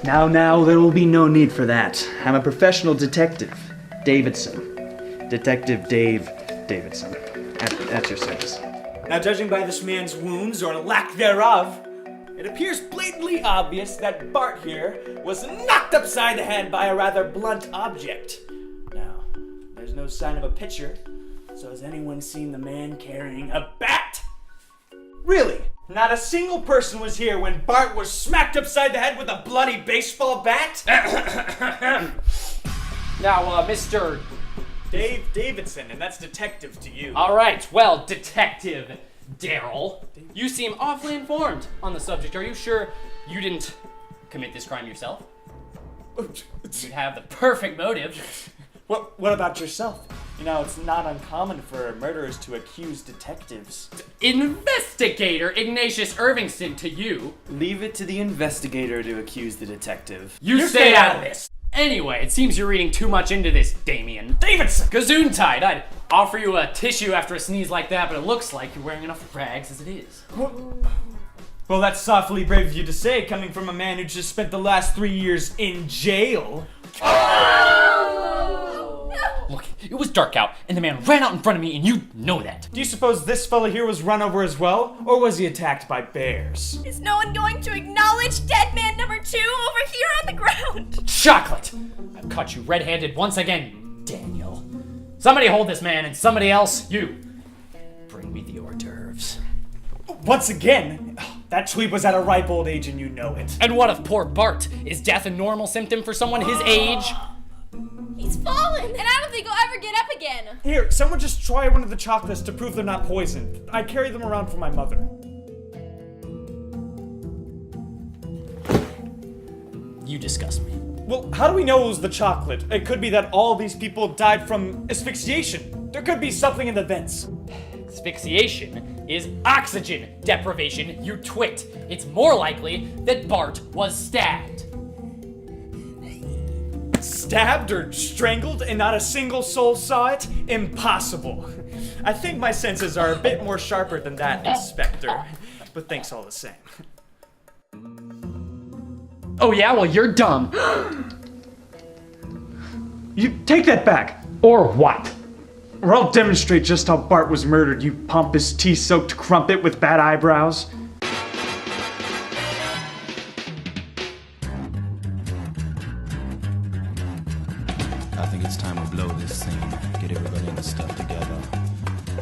Now, there will be no need for that. I'm a professional detective. Davidson. Detective Dave Davidson. At your service. Now, judging by this man's wounds, or lack thereof, it appears blatantly obvious that Bart here was knocked upside the head by a rather blunt object. Now, there's no sign of a pitcher, so has anyone seen the man carrying a bat? Really? Not a single person was here when Bart was smacked upside the head with a bloody baseball bat? Now, Mr. Dave Davidson, and that's detective to you. All right, well, Detective Daryl, you seem awfully informed on the subject. Are you sure you didn't commit this crime yourself? You'd have the perfect motive. What about yourself? You know, it's not uncommon for murderers to accuse detectives. Investigator Ignatius Irvingston to you. Leave it to the investigator to accuse the detective. You stay out of this. Anyway, it seems you're reading too much into this, Damien. Davidson! Gesundheit! I'd offer you a tissue after a sneeze like that, but it looks like you're wearing enough rags as it is. Well, that's softly brave of you to say, coming from a man who just spent the last 3 years in jail. Look, it was dark out, and the man ran out in front of me, and you know that. Do you suppose this fella here was run over as well? Or was he attacked by bears? Is no one going to acknowledge dead man number 2 over here on the ground? Chocolate! I've caught you red-handed once again, Daniel. Somebody hold this man, and somebody else, you. Bring me the hors d'oeuvres. Once again? That tweet was at a ripe old age and you know it. And what of poor Bart? Is death a normal symptom for someone his age? He's fallen, and I don't think he'll ever get up again. Here, someone just try one of the chocolates to prove they're not poisoned. I carry them around for my mother. You disgust me. Well, how do we know it was the chocolate? It could be that all these people died from asphyxiation. There could be something in the vents. Asphyxiation is oxygen deprivation, you twit. It's more likely that Bart was stabbed. Stabbed or strangled and not a single soul saw it? Impossible. I think my senses are a bit more sharper than that, Inspector. But thanks all the same. Oh yeah? Well, you're dumb. You take that back! Or what? Or I'll demonstrate just how Bart was murdered, you pompous tea-soaked crumpet with bad eyebrows. I think it's time we blow this scene. Get everybody in the stuff together.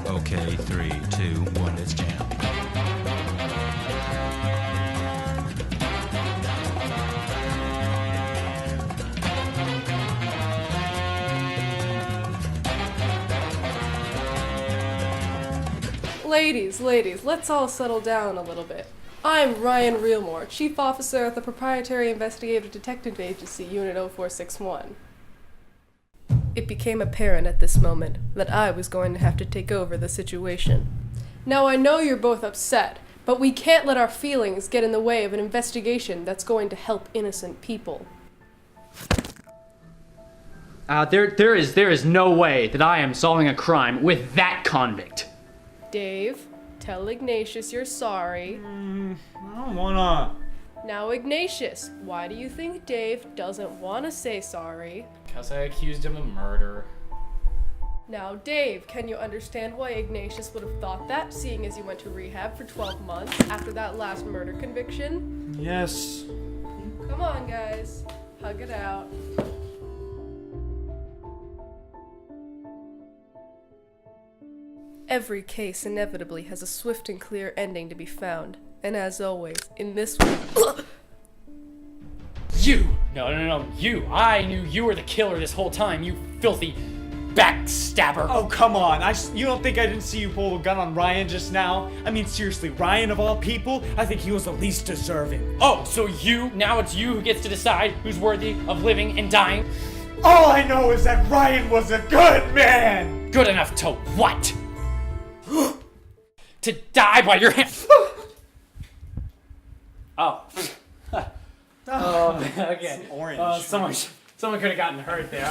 Okay, 3, 2, 1, let's jam. Ladies, let's all settle down a little bit. I'm Ryan Realmore, Chief Officer of the Proprietary Investigative Detective Agency, Unit 0461. It became apparent at this moment that I was going to have to take over the situation. Now I know you're both upset, but we can't let our feelings get in the way of an investigation that's going to help innocent people. There is no way that I am solving a crime with that convict. Dave, tell Ignatius you're sorry. I don't wanna. Now Ignatius, why do you think Dave doesn't want to say sorry? Because I accused him of murder. Now Dave, can you understand why Ignatius would have thought that, seeing as you went to rehab for 12 months after that last murder conviction? Yes. Come on guys, hug it out. Every case inevitably has a swift and clear ending to be found, and as always, in this one... You! No, you! I knew you were the killer this whole time, you filthy backstabber! Oh, come on. You don't think I didn't see you pull a gun on Ryan just now? I mean, seriously, Ryan of all people? I think he was the least deserving. Oh, so now it's you who gets to decide who's worthy of living and dying? All I know is that Ryan was a good man! Good enough to what? To die by your hand. Oh. Oh, okay. It's orange. Someone could have gotten hurt there.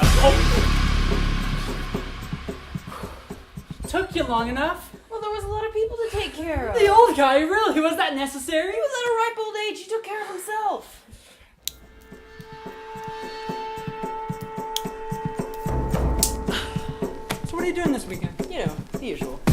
Took you long enough. Well, there was a lot of people to take care of. The old guy, really, was that necessary? He was at a ripe old age. He took care of himself. you doing this weekend? You know, the usual.